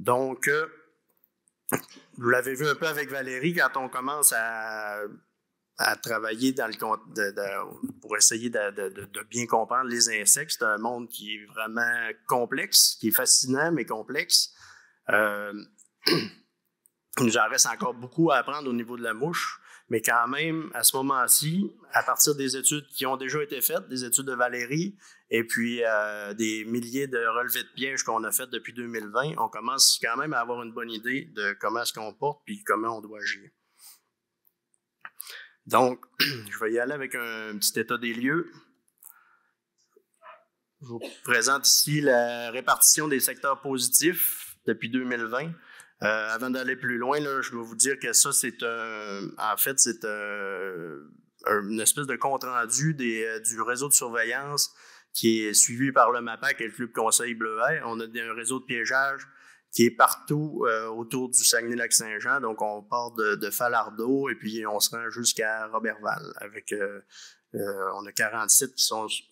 Donc, vous l'avez vu un peu avec Valérie, quand on commence à travailler dans pour essayer de bien comprendre les insectes, c'est un monde qui est vraiment complexe, qui est fascinant, mais complexe. Il nous en reste encore beaucoup à apprendre au niveau de la mouche, mais quand même, à ce moment-ci, à partir des études qui ont déjà été faites, des études de Valérie, et puis des milliers de relevés de pièges qu'on a fait depuis 2020, on commence quand même à avoir une bonne idée de comment est-ce qu'on porte puis comment on doit agir. Donc, je vais y aller avec un petit état des lieux. Je vous présente ici la répartition des secteurs positifs depuis 2020. Avant d'aller plus loin, là, je dois vous dire que ça, c'est une espèce de compte-rendu du réseau de surveillance qui est suivi par le MAPAC et le Club Conseil Bleuet. On a un réseau de piégeage qui est partout autour du Saguenay-Lac-Saint-Jean. Donc, on part de Falardeau et puis on se rend jusqu'à Roberval. On a 40 sites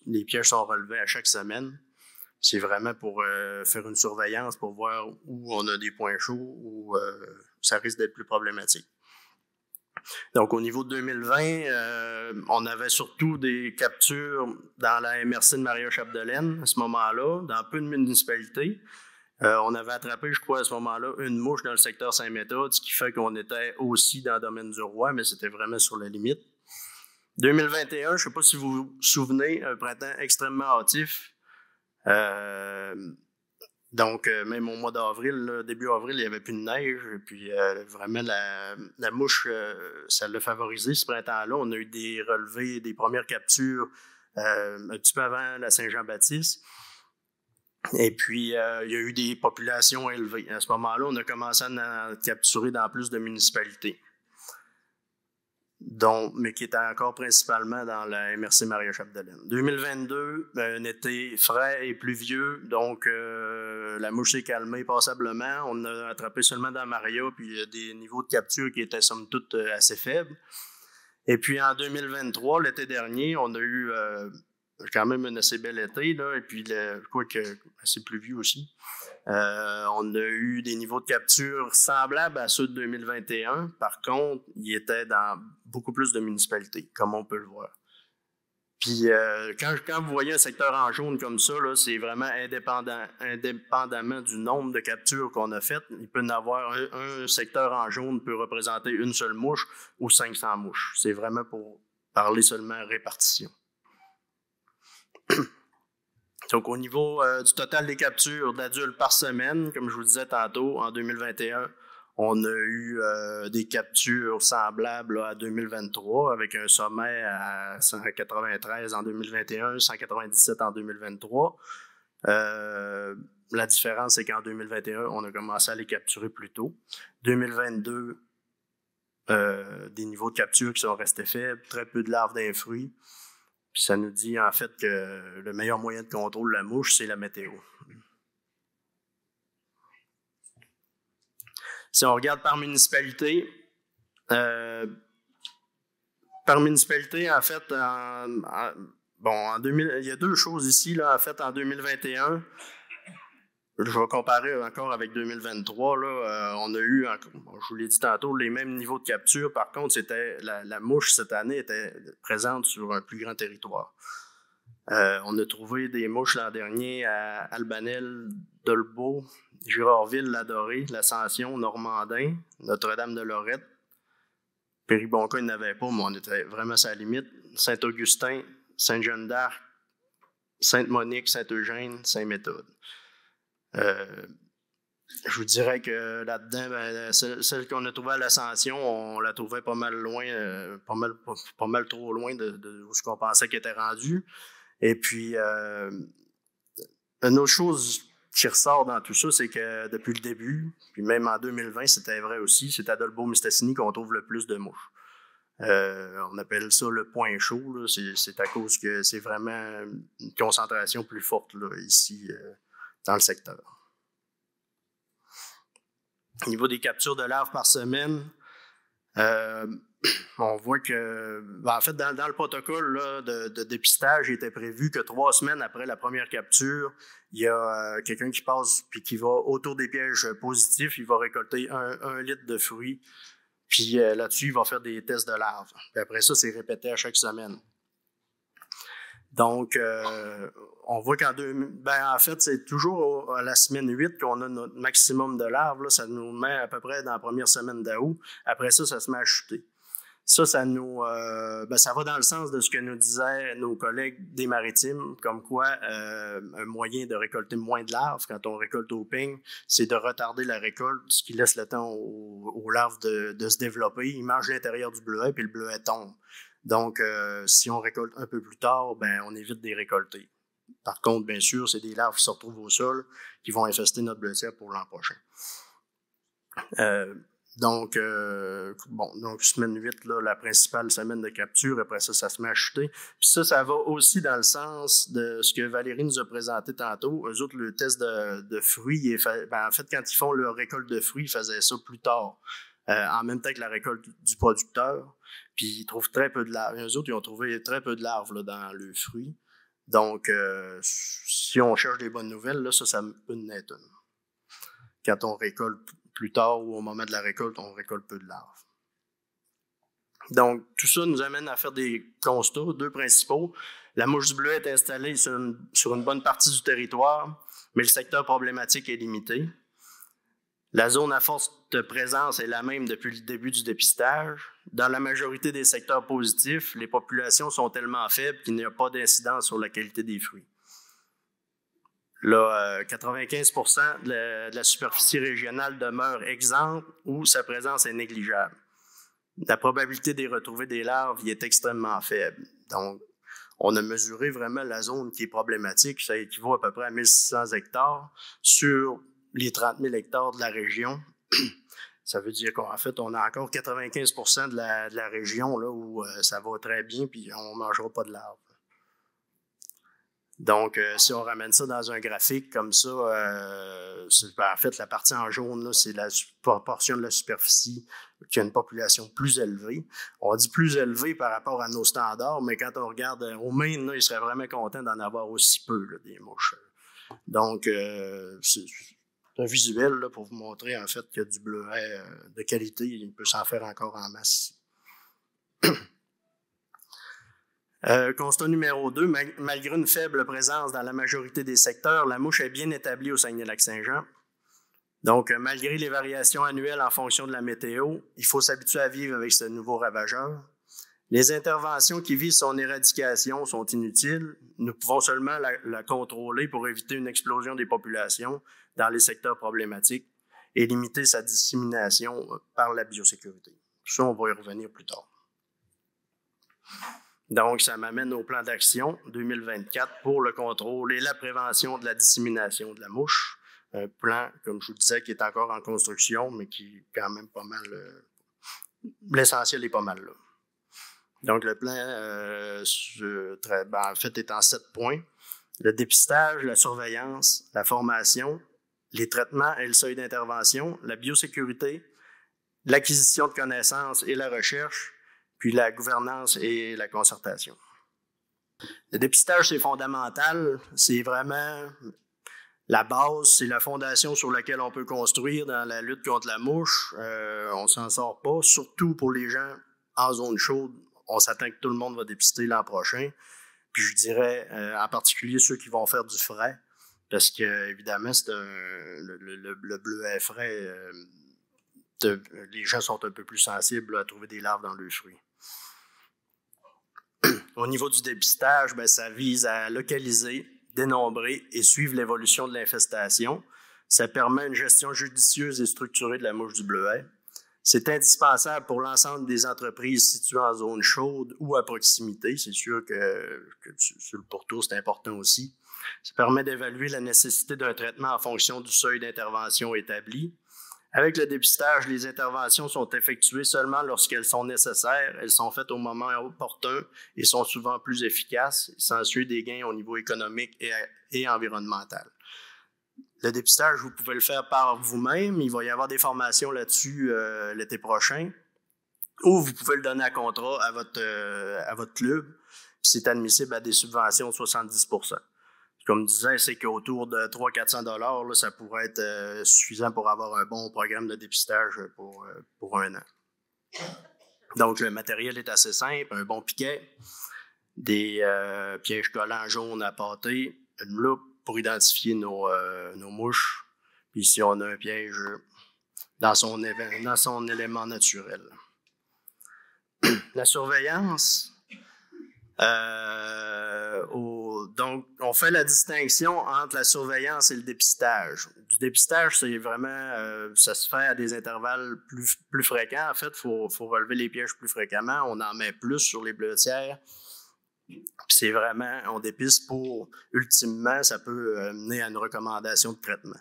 les pièges sont relevés à chaque semaine. C'est vraiment pour faire une surveillance, pour voir où on a des points chauds, où ça risque d'être plus problématique. Donc, au niveau de 2020, on avait surtout des captures dans la MRC de Maria-Chapdelaine à ce moment-là, dans peu de municipalités. On avait attrapé, je crois, à ce moment-là, une mouche dans le secteur Saint-Méthode, ce qui fait qu'on était aussi dans le domaine du Roi, mais c'était vraiment sur la limite. 2021, je ne sais pas si vous vous souvenez, un printemps extrêmement hâtif. Donc, même au mois d'avril, début avril, il n'y avait plus de neige. Et puis, vraiment, la mouche, ça l'a favorisé ce printemps-là. On a eu des relevés, des premières captures un petit peu avant la Saint-Jean-Baptiste. Et puis, il y a eu des populations élevées. À ce moment-là, on a commencé à en capturer dans plus de municipalités. Mais qui était encore principalement dans la MRC Maria-Chapdelaine. 2022, un été frais et pluvieux, donc la mouche s'est calmée passablement. On a attrapé seulement dans Maria, puis des niveaux de capture qui étaient somme toute assez faibles. Et puis en 2023, l'été dernier, on a eu quand même un assez bel été, là, et puis quoique assez pluvieux aussi. On a eu des niveaux de capture semblables à ceux de 2021. Par contre, ils étaient dans beaucoup plus de municipalités, comme on peut le voir. Puis, quand vous voyez un secteur en jaune comme ça, là, c'est vraiment indépendamment du nombre de captures qu'on a faites. Il peut y en avoir un secteur en jaune peut représenter une seule mouche ou 500 mouches. C'est vraiment pour parler seulement répartition. Donc, au niveau du total des captures d'adultes par semaine, comme je vous disais tantôt, en 2021, on a eu des captures semblables là, à 2023, avec un sommet à 193 en 2021, 197 en 2023. La différence, c'est qu'en 2021, on a commencé à les capturer plus tôt. 2022, des niveaux de capture qui sont restés faibles, très peu de larves d'un fruit. Puis ça nous dit en fait que le meilleur moyen de contrôle de la mouche, c'est la météo. Si on regarde par municipalité, en fait, il y a deux choses ici. Là, en fait, en 2021, je vais comparer encore avec 2023. Là, on a eu, je vous l'ai dit tantôt, les mêmes niveaux de capture. Par contre, la mouche cette année était présente sur un plus grand territoire. On a trouvé des mouches l'an dernier à Albanel, Dolbeau, Girardville, Ladoré, l'Ascension, Normandin, Notre-Dame-de-Lorette. Péribonca, il n'avait pas, mais on était vraiment à sa limite. Saint-Augustin, Sainte-Jeanne-d'Arc, Sainte-Monique, Saint-Eugène, Saint-Méthode. Je vous dirais que là-dedans, celle qu'on a trouvée à l'Ascension, on la trouvait pas mal loin, pas mal trop loin de où ce qu'on pensait qu'elle était rendue. Et puis, une autre chose qui ressort dans tout ça, c'est que depuis le début, puis même en 2020, c'était vrai aussi, c'est à Dolbeau-Mistassini qu'on trouve le plus de mouches. On appelle ça le point chaud, là. C'est à cause que c'est vraiment une concentration plus forte là, ici dans le secteur. Au niveau des captures de larves par semaine, on voit que, en fait, dans le protocole là, de dépistage, il était prévu que 3 semaines après la première capture, il y a quelqu'un qui passe puis qui va autour des pièges positifs, il va récolter 1 litre de fruits, puis là-dessus, il va faire des tests de larves. Puis après ça, c'est répété à chaque semaine. Donc, on voit en fait, c'est toujours à la semaine 8 qu'on a notre maximum de larves. Là, ça nous met à peu près dans la première semaine d'août. Après ça, ça se met à chuter. Ça ça va dans le sens de ce que nous disaient nos collègues des maritimes, comme quoi un moyen de récolter moins de larves quand on récolte au peigne, c'est de retarder la récolte, ce qui laisse le temps aux larves de se développer. Ils mangent l'intérieur du bleuet, puis le bleuet tombe. Donc, si on récolte un peu plus tard, on évite de les récolter. Par contre, bien sûr, c'est des larves qui se retrouvent au sol qui vont infester notre bleuetière pour l'an prochain. Donc, semaine 8, là, la principale semaine de capture, après ça, ça se met à chuter. Puis ça va aussi dans le sens de ce que Valérie nous a présenté tantôt. Eux autres, le test de fruits, en fait, quand ils font leur récolte de fruits, ils faisaient ça plus tard, en même temps que la récolte du producteur. Puis ils trouvent très peu de larves. Eux autres, ils ont trouvé très peu de larves là, dans le fruit. Donc, si on cherche des bonnes nouvelles, là, ça peut nous être une. Quand on récolte plus tard ou au moment de la récolte, on récolte peu de larves. Donc, tout ça nous amène à faire des constats, 2 principaux. La mouche du bleuet est installée sur une bonne partie du territoire, mais le secteur problématique est limité. La zone à forte présence est la même depuis le début du dépistage. Dans la majorité des secteurs positifs, les populations sont tellement faibles qu'il n'y a pas d'incidence sur la qualité des fruits. Là, 95% de la superficie régionale demeure exempte ou sa présence est négligeable. La probabilité de retrouver des larves y est extrêmement faible. Donc, on a mesuré vraiment la zone qui est problématique. Ça équivaut à peu près à 1600 hectares sur les 30 000 hectares de la région. Ça veut dire qu'en fait, on a encore 95% de la région là, où ça va très bien puis on ne mangera pas de larves. Donc, si on ramène ça dans un graphique comme ça, en fait, la partie en jaune, là, c'est la proportion de la superficie qui a une population plus élevée. On dit plus élevée par rapport à nos standards, mais quand on regarde au Maine, là, ils seraient vraiment contents d'en avoir aussi peu, là, des mouches. Donc, c'est un visuel là, pour vous montrer en fait qu'il y a du bleuet de qualité. Il peut s'en faire encore en masse. Constat numéro 2, malgré une faible présence dans la majorité des secteurs, la mouche est bien établie au Saguenay-Lac-Saint-Jean. Donc, malgré les variations annuelles en fonction de la météo, il faut s'habituer à vivre avec ce nouveau ravageur. Les interventions qui visent son éradication sont inutiles. Nous pouvons seulement la contrôler pour éviter une explosion des populations dans les secteurs problématiques et limiter sa dissémination par la biosécurité. Ça, on va y revenir plus tard. Donc, ça m'amène au plan d'action 2024 pour le contrôle et la prévention de la dissémination de la mouche. Un plan, comme je vous disais, qui est encore en construction, mais qui est quand même pas mal... l'essentiel est pas mal là. Donc, le plan, en fait, est en 7 points. Le dépistage, la surveillance, la formation, les traitements et le seuil d'intervention, la biosécurité, l'acquisition de connaissances et la recherche, puis la gouvernance et la concertation. Le dépistage, c'est fondamental. C'est vraiment la base, c'est la fondation sur laquelle on peut construire dans la lutte contre la mouche. On ne s'en sort pas, surtout pour les gens en zone chaude. On s'attend que tout le monde va dépister l'an prochain. Puis je dirais, en particulier ceux qui vont faire du frais, parce que évidemment, c'est le bleuet frais. Les gens sont un peu plus sensibles à trouver des larves dans leurs fruits. Au niveau du dépistage, ça vise à localiser, dénombrer et suivre l'évolution de l'infestation. Ça permet une gestion judicieuse et structurée de la mouche du bleuet. C'est indispensable pour l'ensemble des entreprises situées en zone chaude ou à proximité. C'est sûr que sur le pourtour, c'est important aussi. Ça permet d'évaluer la nécessité d'un traitement en fonction du seuil d'intervention établi. Avec le dépistage, les interventions sont effectuées seulement lorsqu'elles sont nécessaires. Elles sont faites au moment opportun et sont souvent plus efficaces. Il s'ensuit des gains au niveau économique et environnemental. Le dépistage, vous pouvez le faire par vous-même. Il va y avoir des formations là-dessus l'été prochain. ou vous pouvez le donner à contrat à votre club, puis c'est admissible à des subventions de 70%. Comme je disais, c'est qu'autour de 300-400 $, ça pourrait être suffisant pour avoir un bon programme de dépistage pour un an. Donc, le matériel est assez simple, un bon piquet, des pièges collants jaunes à pâté, une loupe pour identifier nos mouches, puis si on a un piège dans son élément naturel. La surveillance, donc on fait la distinction entre la surveillance et le dépistage. Du dépistage, c'est vraiment, ça se fait à des intervalles plus fréquents. En fait, il faut relever les pièges plus fréquemment. On en met plus sur les bleutières. Puis c'est vraiment, on dépiste pour, ultimement, ça peut mener à une recommandation de traitement.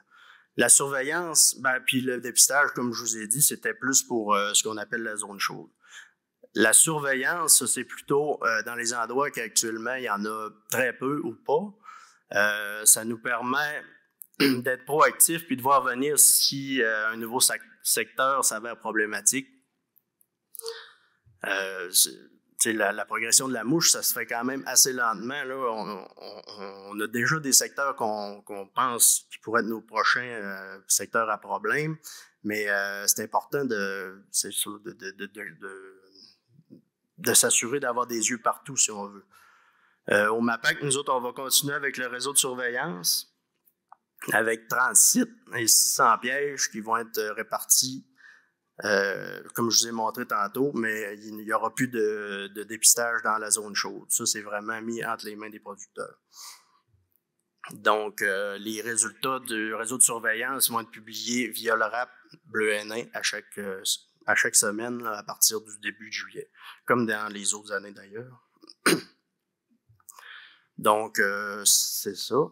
La surveillance, puis le dépistage, comme je vous ai dit, c'était plus pour ce qu'on appelle la zone chaude. La surveillance, c'est plutôt dans les endroits qu'actuellement, il y en a très peu ou pas. Ça nous permet d'être proactif puis de voir venir si un nouveau secteur s'avère problématique. La progression de la mouche, ça se fait quand même assez lentement. Là. On a déjà des secteurs qu'on pense qui pourraient être nos prochains secteurs à problème, mais c'est important de s'assurer d'avoir des yeux partout, si on veut. Au MAPAC, nous autres, on va continuer avec le réseau de surveillance, avec 30 sites et 600 pièges qui vont être répartis, comme je vous ai montré tantôt, mais il n'y aura plus de dépistage dans la zone chaude. Ça, c'est vraiment mis entre les mains des producteurs. Donc, les résultats du réseau de surveillance vont être publiés via le RAP Bleu Hénin à chaque semaine, là, à partir du début de juillet, comme dans les autres années d'ailleurs. Donc, c'est ça.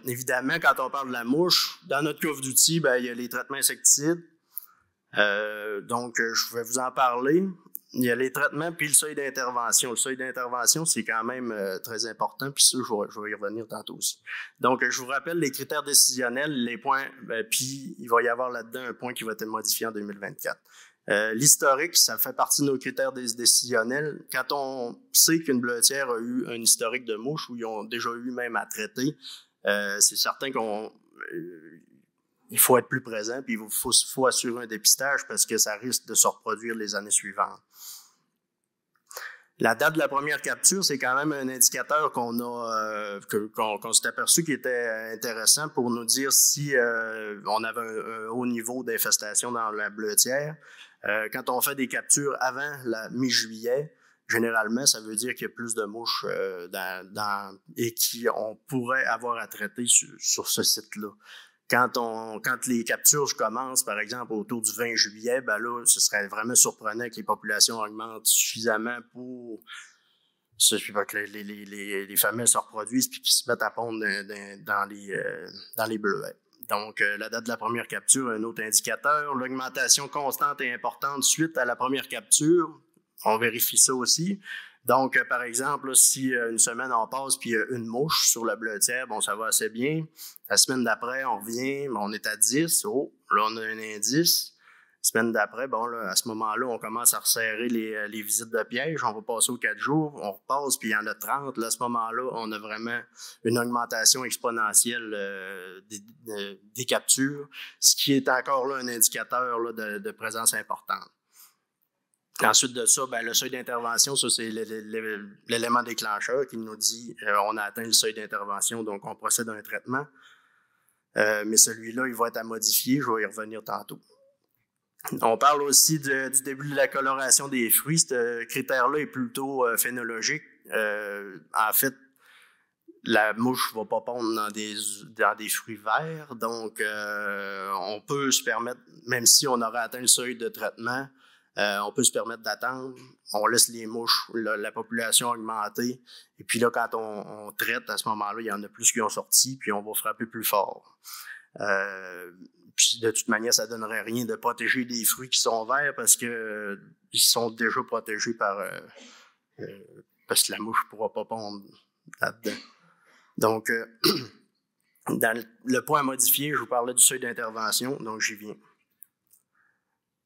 Évidemment, quand on parle de la mouche, dans notre coffre d'outils, il y a les traitements insecticides. Donc, je vais vous en parler. Il y a les traitements puis le seuil d'intervention. Le seuil d'intervention, c'est quand même très important, puis ça, je vais y revenir tantôt aussi. Donc, je vous rappelle les critères décisionnels, les points, puis il va y avoir là-dedans un point qui va être modifié en 2024. L'historique, ça fait partie de nos critères décisionnels. Quand on sait qu'une bleutière a eu un historique de mouche ou ils ont déjà eu même à traiter, c'est certain il faut être plus présent, puis il faut assurer un dépistage parce que ça risque de se reproduire les années suivantes. La date de la première capture, c'est quand même un indicateur qu'on s'est aperçu qui était intéressant pour nous dire si on avait un haut niveau d'infestation dans la bleutière. Quand on fait des captures avant la mi-juillet, généralement, ça veut dire qu'il y a plus de mouches et qu'on pourrait avoir à traiter sur ce site-là. Quand les captures commencent, par exemple, autour du 20 juillet, là, ce serait vraiment surprenant que les populations augmentent suffisamment pour que les femelles se reproduisent puis qu'ils se mettent à pondre dans les bleuets. Donc, la date de la première capture, un autre indicateur. L'augmentation constante et importante suite à la première capture, on vérifie ça aussi. Donc, par exemple, là, si une semaine on passe puis il y a une mouche sur la bleutière, ça va assez bien. La semaine d'après, on revient, on est à 10. Oh, là, on a un indice. La semaine d'après, à ce moment-là, on commence à resserrer les visites de piège. On va passer aux 4 jours, on repasse, puis il y en a 30. Là, à ce moment-là, on a vraiment une augmentation exponentielle des captures, ce qui est encore là un indicateur là, de présence importante. Ensuite de ça, le seuil d'intervention, ça c'est l'élément déclencheur qui nous dit on a atteint le seuil d'intervention, donc on procède à un traitement. Mais celui-là, il va être à modifier, je vais y revenir tantôt. On parle aussi du début de la coloration des fruits. Ce critère-là est plutôt phénologique. En fait, la mouche ne va pas pondre dans des fruits verts, donc on peut se permettre, même si on aurait atteint le seuil de traitement, on peut se permettre d'attendre, on laisse les mouches, la population augmenter, et puis là, quand on traite, à ce moment-là, il y en a plus qui ont sorti, puis on va frapper plus fort. Puis de toute manière, ça ne donnerait rien de protéger des fruits qui sont verts parce qu'ils sont déjà protégés parce que la mouche ne pourra pas pondre là-dedans. Donc, dans le point à modifier, je vous parlais du seuil d'intervention, donc j'y viens.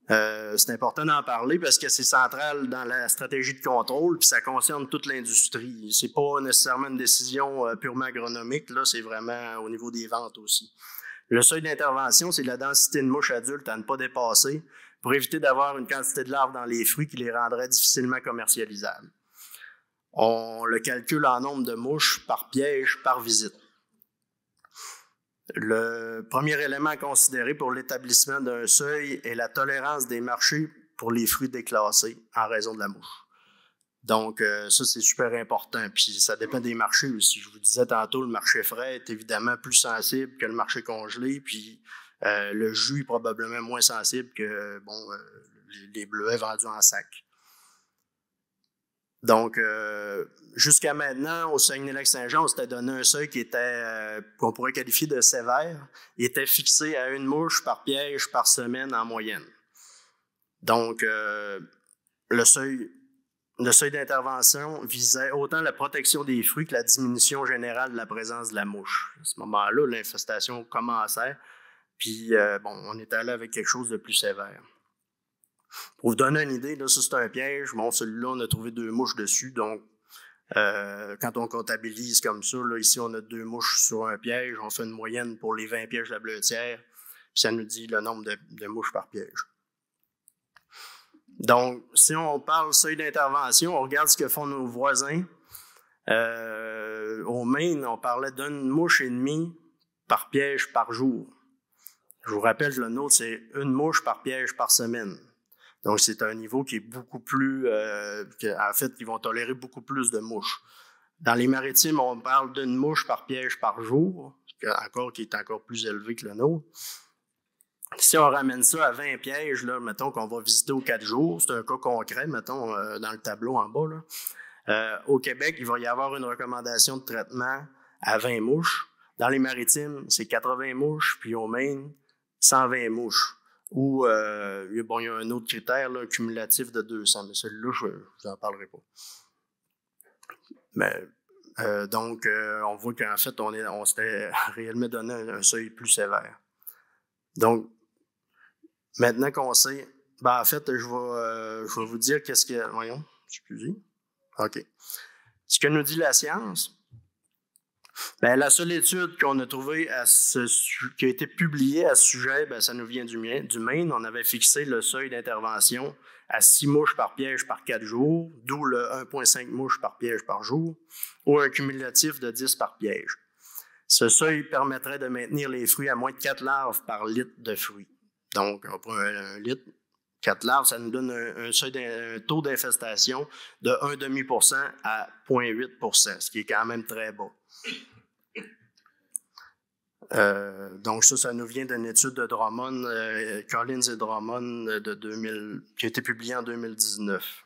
C'est important d'en parler parce que c'est central dans la stratégie de contrôle, puis ça concerne toute l'industrie. C'est pas nécessairement une décision purement agronomique, là, c'est vraiment au niveau des ventes aussi. Le seuil d'intervention, c'est la densité de mouches adultes à ne pas dépasser pour éviter d'avoir une quantité de larves dans les fruits qui les rendrait difficilement commercialisables. On le calcule en nombre de mouches par piège, par visite. Le premier élément à considérer pour l'établissement d'un seuil est la tolérance des marchés pour les fruits déclassés en raison de la mouche. Donc, ça, c'est super important. Puis, ça dépend des marchés aussi. Je vous disais tantôt, le marché frais est évidemment plus sensible que le marché congelé. Puis, le jus est probablement moins sensible que les bleuets vendus en sac. Donc, jusqu'à maintenant, au Saguenay-Lac-Saint-Jean, on s'était donné un seuil qui était, qu'on pourrait qualifier de sévère. Il était fixé à 1 mouche par piège par semaine en moyenne. Donc, le seuil d'intervention visait autant la protection des fruits que la diminution générale de la présence de la mouche. À ce moment-là, l'infestation commençait, puis on est allé avec quelque chose de plus sévère. Pour vous donner une idée, là, ça c'est un piège. Bon, celui-là, on a trouvé 2 mouches dessus, donc quand on comptabilise comme ça, là, ici on a 2 mouches sur un piège, on fait une moyenne pour les 20 pièges de la bleutière, puis ça nous dit le nombre de mouches par piège. Donc, si on parle seuil d'intervention, on regarde ce que font nos voisins. Au Maine, on parlait d'1 mouche et demie par piège par jour. Je vous rappelle que le nôtre, c'est 1 mouche par piège par semaine. Donc, c'est un niveau qui est beaucoup plus... en fait, ils vont tolérer beaucoup plus de mouches. Dans les maritimes, on parle d'1 mouche par piège par jour, qui est encore plus élevé que le nôtre. Si on ramène ça à 20 pièges, là, mettons qu'on va visiter aux 4 jours, c'est un cas concret, mettons, dans le tableau en bas, là. Au Québec, il va y avoir une recommandation de traitement à 20 mouches. Dans les maritimes, c'est 80 mouches, puis au Maine, 120 mouches. Ou, il y a un autre critère, là, cumulatif de 200, mais celui-là, je n'en parlerai pas. Mais, donc, on voit qu'en fait, on s'était réellement donné un seuil plus sévère. Donc, maintenant qu'on sait, en fait, je vais vous dire qu'est-ce que... Voyons, excusez. OK. Ce que nous dit la science, la seule étude qu'on a trouvée qui a été publiée à ce sujet, ça nous vient du Maine. On avait fixé le seuil d'intervention à 6 mouches par piège par 4 jours, d'où le 1,5 mouches par piège par jour, ou un cumulatif de 10 par piège. Ce seuil permettrait de maintenir les fruits à moins de 4 larves par litre de fruits. Donc, on prend un litre, 4 larves, ça nous donne un taux d'infestation de 1,5% à 0,8%, ce qui est quand même très bas. Donc ça nous vient d'une étude de Drummond, Collins et Drummond, qui a été publiée en 2019.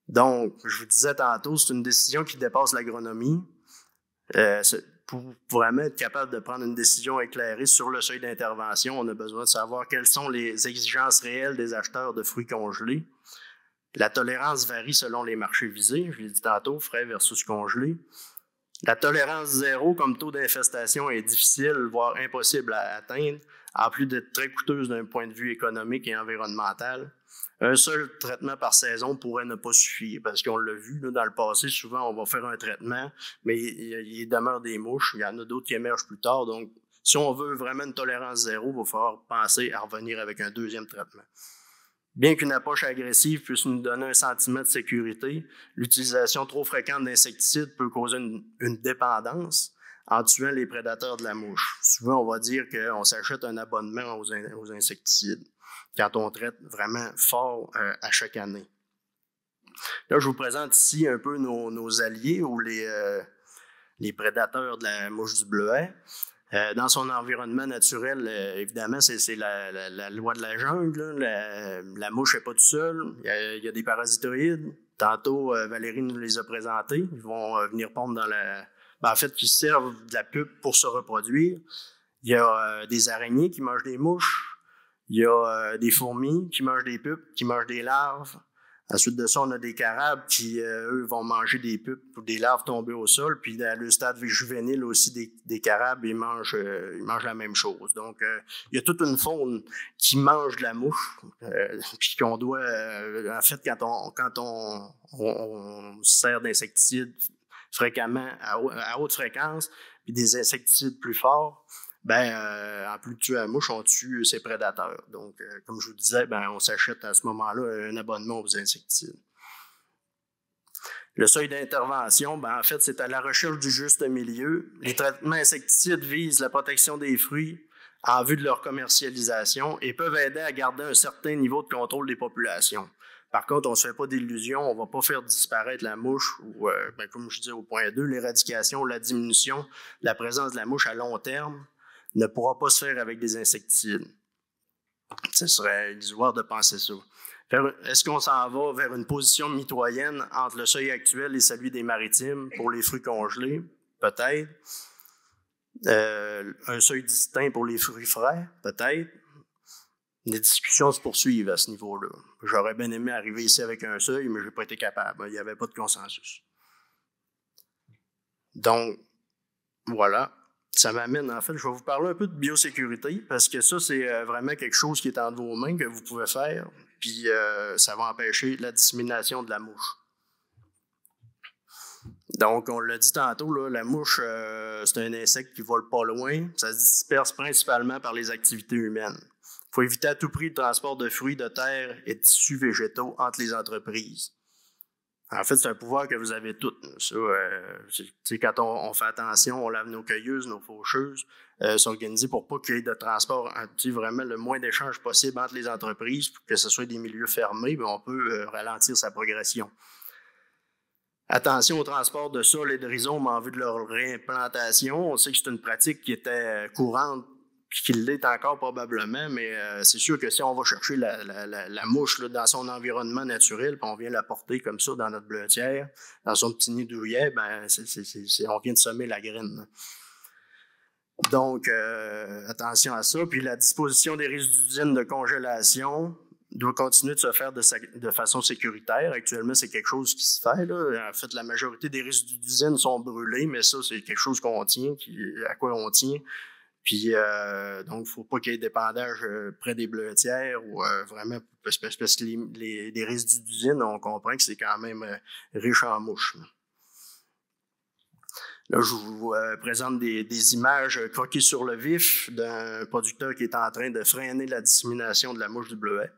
Donc, je vous disais tantôt, c'est une décision qui dépasse l'agronomie. Pour vraiment être capable de prendre une décision éclairée sur le seuil d'intervention, on a besoin de savoir quelles sont les exigences réelles des acheteurs de fruits congelés. La tolérance varie selon les marchés visés, je l'ai dit tantôt, frais versus congelés. La tolérance zéro comme taux d'infestation est difficile, voire impossible à atteindre, en plus d'être très coûteuse d'un point de vue économique et environnemental. Un seul traitement par saison pourrait ne pas suffire, parce qu'on l'a vu là, dans le passé, souvent on va faire un traitement, mais il demeure des mouches, il y en a d'autres qui émergent plus tard, donc si on veut vraiment une tolérance zéro, il va falloir penser à revenir avec un deuxième traitement. Bien qu'une approche agressive puisse nous donner un sentiment de sécurité, l'utilisation trop fréquente d'insecticides peut causer une dépendance en tuant les prédateurs de la mouche. Souvent, on va dire qu'on s'achète un abonnement aux insecticides quand on traite vraiment fort à chaque année. Là, je vous présente ici un peu nos alliés ou les prédateurs de la mouche du bleuet. Dans son environnement naturel, évidemment, c'est la loi de la jungle. La mouche n'est pas toute seule. Il y a des parasitoïdes. Tantôt, Valérie nous les a présentés. Ils vont venir pondre dans la... en fait, ils servent de la pupe pour se reproduire. Il y a des araignées qui mangent des mouches. Il y a des fourmis qui mangent des pupes, qui mangent des larves. Ensuite de ça, on a des carabes qui, eux, vont manger des pupes ou des larves tombées au sol. Puis, à le stade juvénile aussi, des carabes, ils mangent la même chose. Donc, il y a toute une faune qui mange de la mouche. Puis qu'on doit, en fait, quand on sert d'insecticides fréquemment, à haute fréquence, puis des insecticides plus forts, en plus de tuer la mouche, on tue ses prédateurs. Donc, comme je vous disais, on s'achète à ce moment-là un abonnement aux insecticides. Le seuil d'intervention, en fait, c'est à la recherche du juste milieu. Les traitements insecticides visent la protection des fruits en vue de leur commercialisation et peuvent aider à garder un certain niveau de contrôle des populations. Par contre, on ne se fait pas d'illusions, on ne va pas faire disparaître la mouche ou, comme je disais au point 2, l'éradication, la diminution de la présence de la mouche à long terme ne pourra pas se faire avec des insecticides. Ce serait illusoire de penser ça. Est-ce qu'on s'en va vers une position mitoyenne entre le seuil actuel et celui des maritimes pour les fruits congelés? Peut-être. Un seuil distinct pour les fruits frais? Peut-être. Les discussions se poursuivent à ce niveau-là. J'aurais bien aimé arriver ici avec un seuil, mais je n'ai pas été capable. Il n'y avait pas de consensus. Donc, voilà. Ça m'amène, en fait, je vais vous parler un peu de biosécurité, parce que ça, c'est vraiment quelque chose qui est entre vos mains, que vous pouvez faire, puis ça va empêcher la dissémination de la mouche. Donc, on l'a dit tantôt, là, la mouche, c'est un insecte qui vole pas loin. Ça se disperse principalement par les activités humaines. Il faut éviter à tout prix le transport de fruits de terre et de tissus végétaux entre les entreprises. En fait, c'est un pouvoir que vous avez tous. Ça, quand on fait attention, on lave nos cueilleuses, nos faucheuses, s'organiser pour pas qu'il y ait de transport, vraiment le moins d'échanges possible entre les entreprises, pour que ce soit des milieux fermés, on peut ralentir sa progression. Attention au transport de sol et de rhizomes en vue de leur réimplantation. On sait que c'est une pratique qui était courante, puis qu'il l'est encore probablement, mais c'est sûr que si on va chercher la mouche là, dans son environnement naturel, puis on vient la porter comme ça dans notre bleuetière, dans son petit nid douillet, on vient de semer la graine. Donc, attention à ça. Puis la disposition des résidus d'usine de congélation doit continuer de se faire de façon sécuritaire. Actuellement, c'est quelque chose qui se fait. Là. En fait, la majorité des résidus d'usine sont brûlés, mais ça, c'est quelque chose qu'on tient, à quoi on tient. Puis, donc, il ne faut pas qu'il y ait d'épandage près des bleuetières ou vraiment, parce que les résidus d'usine, on comprend que c'est quand même riche en mouches. Là, je vous présente des images croquées sur le vif d'un producteur qui est en train de freiner la dissémination de la mouche du bleuet.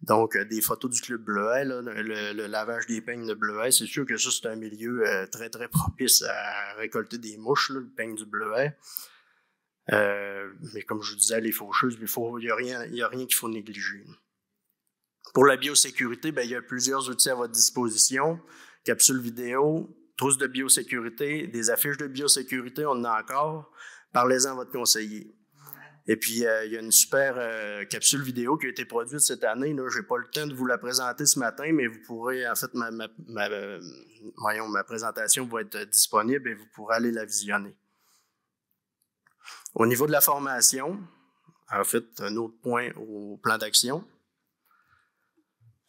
Donc, des photos du club bleuet, là, le lavage des peignes de bleuet. C'est sûr que ça, c'est un milieu très, très propice à récolter des mouches, là, le peigne du bleuet. Mais comme je vous disais, les faucheuses, il n'y a rien qu'il faut négliger. Pour la biosécurité, il y a plusieurs outils à votre disposition. Capsules vidéo, trousses de biosécurité, des affiches de biosécurité, on en a encore. Parlez-en à votre conseiller. Et puis, il y a une super capsule vidéo qui a été produite cette année. Je n'ai pas le temps de vous la présenter ce matin, mais vous pourrez, en fait, ma présentation va être disponible et vous pourrez aller la visionner. Au niveau de la formation, en fait, un autre point au plan d'action,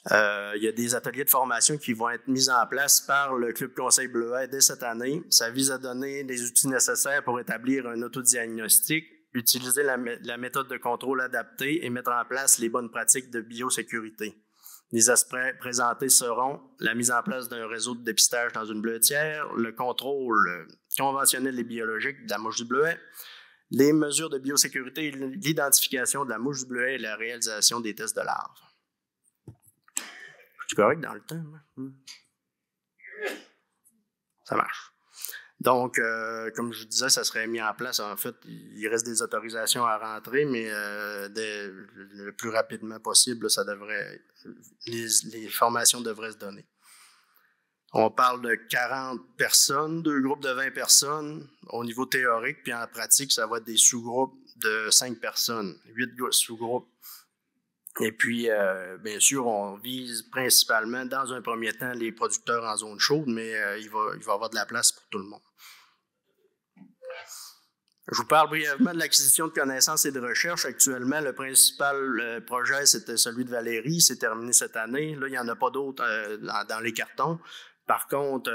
il y a des ateliers de formation qui vont être mis en place par le Club Conseil Bleuet dès cette année. Ça vise à donner les outils nécessaires pour établir un autodiagnostic, utiliser la méthode de contrôle adaptée et mettre en place les bonnes pratiques de biosécurité. Les aspects présentés seront la mise en place d'un réseau de dépistage dans une bleuetière, le contrôle conventionnel et biologique de la mouche du bleuet, les mesures de biosécurité, l'identification de la mouche du bleuet et la réalisation des tests de larves. C'est correct dans le temps? Hein? Ça marche. Donc, comme je vous disais, ça serait mis en place. En fait, il reste des autorisations à rentrer, mais le plus rapidement possible, les formations devraient se donner. On parle de 40 personnes, 2 groupes de 20 personnes au niveau théorique, puis en pratique, ça va être des sous-groupes de 5 personnes, 8 sous-groupes. Et puis, bien sûr, on vise principalement, dans un premier temps, les producteurs en zone chaude, mais il va y avoir de la place pour tout le monde. Je vous parle brièvement de l'acquisition de connaissances et de recherche. Actuellement, le principal projet, c'était celui de Valérie. C'est terminé cette année. Là, il n'y en a pas d'autres dans les cartons. Par contre,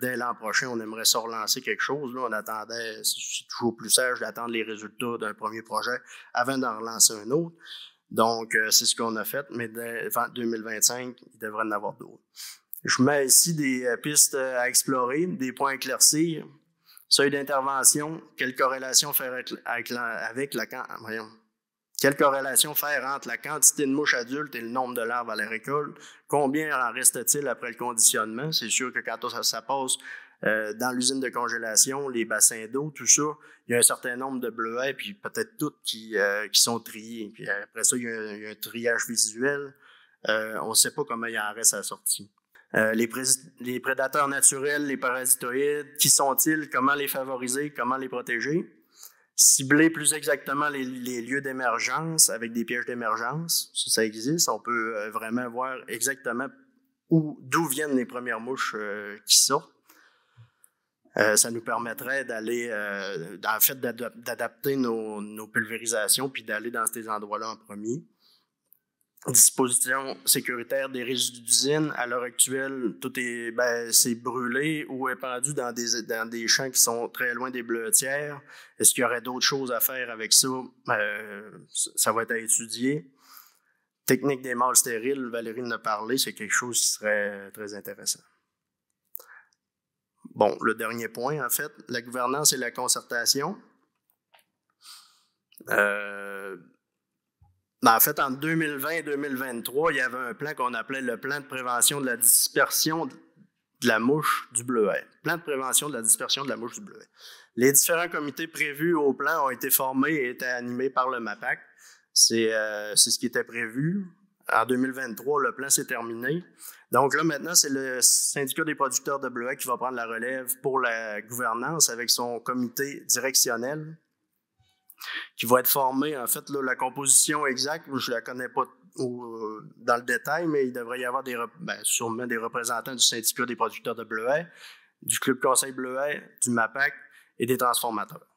dès l'an prochain, on aimerait se relancer quelque chose. Là, on attendait, c'est toujours plus sage d'attendre les résultats d'un premier projet avant d'en relancer un autre. Donc, c'est ce qu'on a fait, mais dès 2025, il devrait en avoir d'autres. Je mets ici des pistes à explorer, des points à éclaircir. Seuil d'intervention, quelle corrélation faire quelle corrélation faire entre la quantité de mouches adultes et le nombre de larves à la récolte? Combien en reste-t-il après le conditionnement? C'est sûr que quand ça passe dans l'usine de congélation, les bassins d'eau, tout ça, il y a un certain nombre de bleuets, puis peut-être toutes qui sont triés. Puis après ça, il y a un triage visuel. On ne sait pas comment il en reste à la sortie. Les prédateurs naturels, les parasitoïdes, qui sont-ils? Comment les favoriser? Comment les protéger? Cibler plus exactement les lieux d'émergence avec des pièges d'émergence. Ça existe. On peut vraiment voir exactement d'où viennent les premières mouches qui sortent. Ça nous permettrait d'aller, d'adapter nos pulvérisations puis d'aller dans ces endroits-là en premier. Disposition sécuritaire des résidus d'usine. À l'heure actuelle, tout est c'est brûlé ou épandu dans des champs qui sont très loin des bleutières. Est-ce qu'il y aurait d'autres choses à faire avec ça? Ça va être à étudier. Technique des mâles stériles, Valérie en a parlé, c'est quelque chose qui serait très intéressant. Bon, le dernier point, en fait, la gouvernance et la concertation. En fait, en 2020 et 2023, il y avait un plan qu'on appelait le plan de prévention de la dispersion de la mouche du bleuet. Plan de prévention de la dispersion de la mouche du bleuet. Les différents comités prévus au plan ont été formés et étaient animés par le MAPAC. C'est ce qui était prévu. En 2023, le plan s'est terminé. Donc là, maintenant, c'est le syndicat des producteurs de bleuets qui va prendre la relève pour la gouvernance avec son comité directionnel, qui va être formé, en fait, là, la composition exacte, je ne la connais pas dans le détail, mais il devrait y avoir sûrement des représentants du syndicat des producteurs de bleuets, du Club Conseil Bleuet, du MAPAC et des transformateurs.